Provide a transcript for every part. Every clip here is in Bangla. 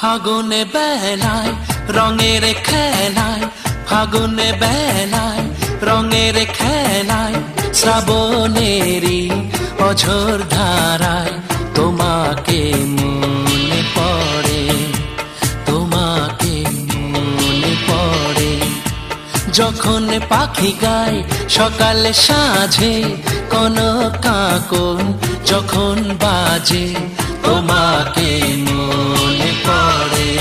ফাগুনে বেলায় রঙের খেলায়, ফাগুনে বেলায় রঙের খেলায়, শ্রাবণেরই অঝোর ধারায় তোমাকে মনে পড়ে, তোমাকে মনে পড়ে। যখন পাখি গায় সকালে সাঁঝে, কোন কাকন যখন বাজে, তোমাকে মনে পড়ে,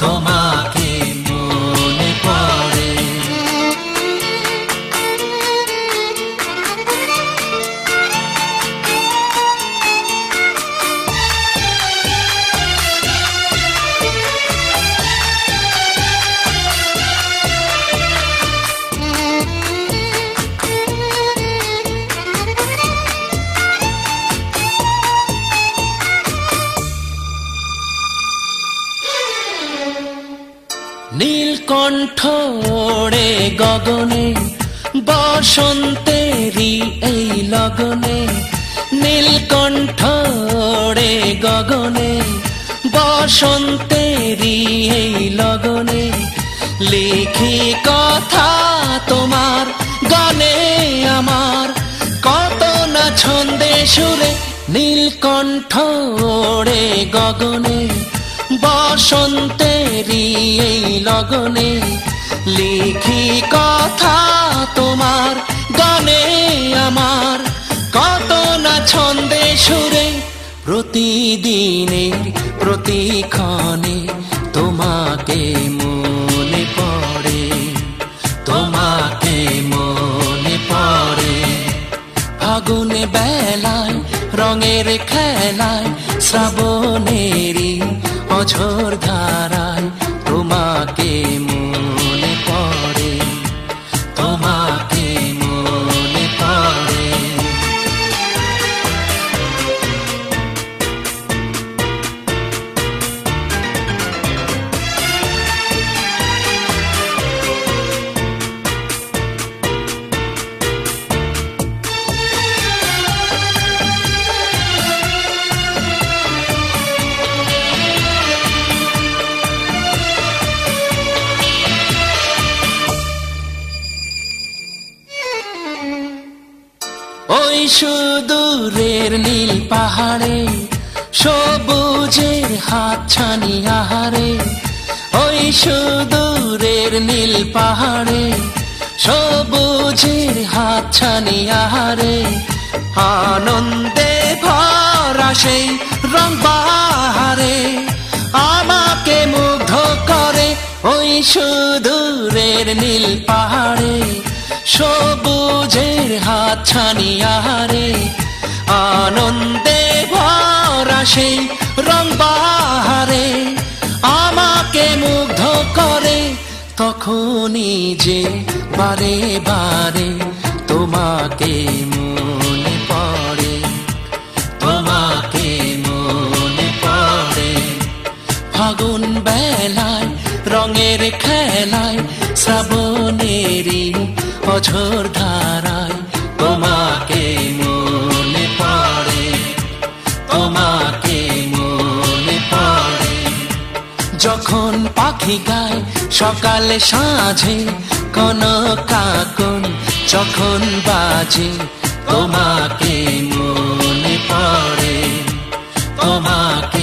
তোমাকে মনে পড়ে। নীলকণ্ঠ ওড়ে গগনে, বসন্তেরই এই লগনে। নীলকণ্ঠ ওড়ে গগনে, বসন্তেরই এই লগনে। লিখি কথা তোমার গানে আমার, কত না ছন্দে সুরে। নীলকণ্ঠ ওড়ে গগনে, বসন্তেরই এই লগনে। লিখি কথা তোমার গানে আমার, কত না ছন্দে সুরে। প্রতিদিনের প্রতিক্ষণে তোমাকে মনে পড়ে, তোমাকে মনে পড়ে। ফাগুনে বেলায় রঙের খেলায়, শ্রাবণেরই অঝোর ধারায় তোমাকে মনে পড়ে, তোমাকে মনে পড়ে। ওই সুদূরের নীল পাহাড়ে, সবুজের হাতছানি আহারে। ওই সুদূরের নীল পাহাড়ে, সবুজের হাতছানি আহারে। আনন্দে ভরা সেই রং বাহারে আমাকে মুগ্ধ করে। ওই সুদূরের নীল পাহাড়ে, সবুজের হাতছানি আহারে। আনন্দে ভরা সেই রং বাহারে আমাকে মুগ্ধ করে। তখনই যে বারে বারে তোমাকে মনে পড়ে, তোমাকে মনে পড়ে। ফাগুন বেলায় রঙের খেলায়, শ্রাবণেরই অঝোর ধারায় তোমাকে মনে পড়ে, তোমাকে মনে পড়ে। যখন পাখি গায় সকালে সাঁঝে, কোন কাকন যখন বাজে, তোমাকে মনে পড়ে, তোমাকে